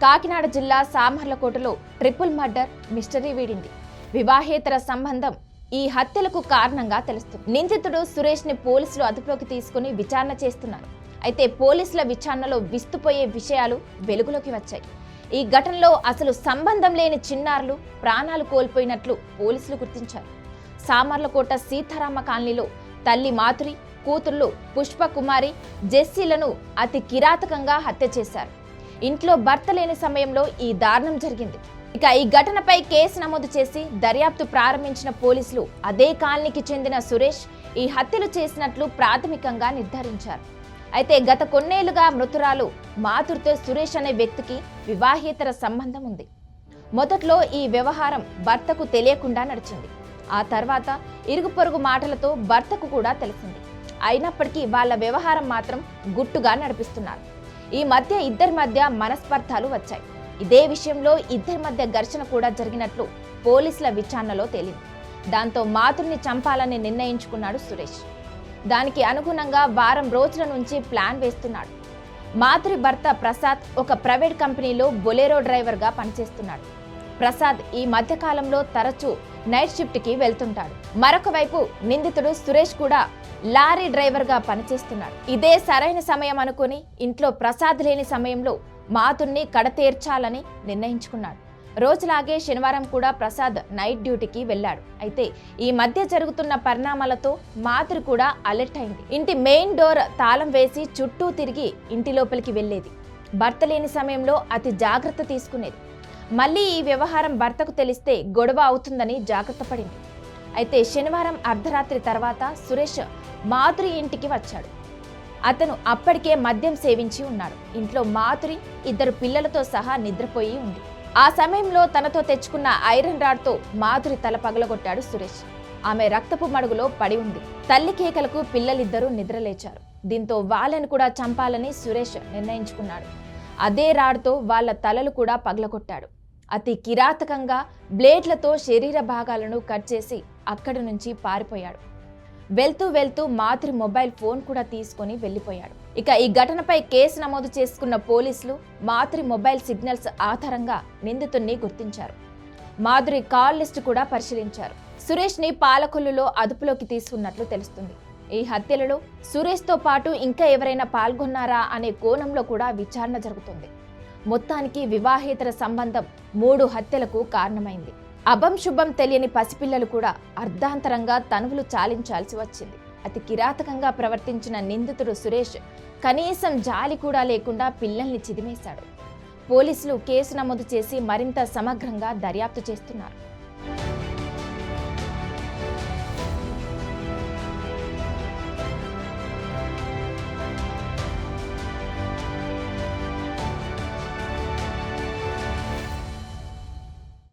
కాకినాడ జిల్లా సామర్లకోటలో triple murder mystery వీడింది. వివాహేతర సంబంధం ఈ హత్యలకు కారణంగా తెలుస్తుంది. నిందితుడు సురేష్ ని పోలీసులు అదుపులోకి తీసుకుని విచారణ చేస్తున్నారు. అయితే పోలీసుల విచారణలో విస్తుపోయే విషయాలు వెలుగులోకి వచ్చాయి. ఈ ఘటనలో అసలు సంబంధం లేని చిన్నారులు ప్రాణాలు కోల్పోయినట్లు పోలీసులు గుర్తించారు. సామర్లకోట సీతారామ కాలనీలో తల్లి మాధురి, కూతుర్లు పుష్పకుమారి, జెస్సీలను అతి కిరాతకంగా హత్య చేశారు. ఇంట్లో భర్త లేని సమయంలో ఈ దారుణం జరిగింది. ఇక ఈ ఘటనపై కేసు నమోదు చేసి దర్యాప్తు ప్రారంభించిన పోలీసులు అదే కాలనీకి చెందిన సురేష్ ఈ హత్యలు చేసినట్లు ప్రాథమికంగా నిర్ధారించారు. అయితే గత కొన్నేళ్లుగా మృతురాలు మాధురితో సురేష్ అనే వ్యక్తికి వివాహేతర సంబంధం ఉంది. మొదట్లో ఈ వ్యవహారం భర్తకు తెలియకుండా నడిచింది. ఆ తర్వాత ఇరుగు పొరుగు మాటలతో భర్తకు కూడా తెలిసింది. అయినప్పటికీ వాళ్ళ వ్యవహారం మాత్రం గుట్టుగా నడిపిస్తున్నారు. ఈ మధ్య ఇద్దరి మధ్య మనస్పర్ధాలు వచ్చాయి. ఇదే విషయంలో ఇద్దరి మధ్య ఘర్షణ కూడా జరిగినట్లు పోలీసుల విచారణలో తేలింది. దాంతో మాధురిని చంపాలని నిర్ణయించుకున్నాడు సురేష్. దానికి అనుగుణంగా వారం రోజుల నుంచి ప్లాన్ వేస్తున్నాడు. మాధురి భర్త ప్రసాద్ ఒక ప్రైవేట్ కంపెనీలో బొలెరో డ్రైవర్గా పనిచేస్తున్నాడు. ప్రసాద్ ఈ మధ్య కాలంలో తరచూ నైట్ షిఫ్ట్కి వెళ్తుంటాడు. మరొక వైపు నిందితుడు సురేష్ కూడా లారీ డ్రైవర్గా పనిచేస్తున్నాడు. ఇదే సరైన సమయం అనుకుని ఇంట్లో ప్రసాద్ లేని సమయంలో మాధురిని కడతేర్చాలని నిర్ణయించుకున్నాడు. రోజులాగే శనివారం కూడా ప్రసాద్ నైట్ డ్యూటీకి వెళ్ళాడు. అయితే ఈ మధ్య జరుగుతున్న పరిణామాలతో మాధురి కూడా అలర్ట్ అయింది. ఇంటి మెయిన్ డోర్ తాళం వేసి చుట్టూ తిరిగి ఇంటి లోపలికి వెళ్ళేది. భర్త లేని సమయంలో అతి జాగ్రత్త తీసుకునేది. మళ్ళీ ఈ వ్యవహారం భర్తకు తెలిస్తే గొడవ అవుతుందని జాగ్రత్త పడింది. అయితే శనివారం అర్ధరాత్రి తర్వాత సురేష్ మాధురి ఇంటికి వచ్చాడు. అతను అప్పటికే మద్యం సేవించి ఉన్నాడు. ఇంట్లో మాధురి ఇద్దరు పిల్లలతో సహా నిద్రపోయి ఉంది. ఆ సమయంలో తనతో తెచ్చుకున్న ఐరన్ రాడ్తో మాధురి తల పగలగొట్టాడు సురేష్. ఆమె రక్తపు మడుగులో పడి ఉంది. తల్లి కేకలకు పిల్లలిద్దరూ నిద్రలేచారు. దీంతో వాళ్ళని కూడా చంపాలని సురేష్ నిర్ణయించుకున్నాడు. అదే రాడ్తో వాళ్ళ తలలు కూడా పగలగొట్టాడు. అతి కిరాతకంగా బ్లేడ్లతో శరీర భాగాలను కట్ చేసి అక్కడి నుంచి పారిపోయాడు. వెళ్తూ మాధురి మొబైల్ ఫోన్ కూడా తీసుకొని వెళ్లిపోయాడు. ఇక ఈ ఘటనపై కేసు నమోదు చేసుకున్న పోలీసులు మాధురి మొబైల్ సిగ్నల్స్ ఆధారంగా నిందితుడిని గుర్తించారు. మాధురి కాల్ లిస్ట్ కూడా పరిశీలించారు. సురేష్ ని పాలకొల్లులో అదుపులోకి తీసుకున్నట్లు తెలుస్తుంది. ఈ హత్యలలో సురేష్తో పాటు ఇంకా ఎవరైనా పాల్గొన్నారా అనే కోణంలో కూడా విచారణ జరుగుతుంది. మొత్తానికి వివాహేతర సంబంధం 3 హత్యలకు కారణమైంది. అభం శుభం తెలియని పసిపిల్లలు కూడా అర్ధాంతరంగా తనువులు చాలించాల్సి వచ్చింది. అతి కిరాతకంగా ప్రవర్తించిన నిందితుడు సురేష్ కనీసం జాలి కూడా లేకుండా పిల్లల్ని చిదిమేశాడు. పోలీసులు కేసు నమోదు చేసి మరింత సమగ్రంగా దర్యాప్తు చేస్తున్నారు.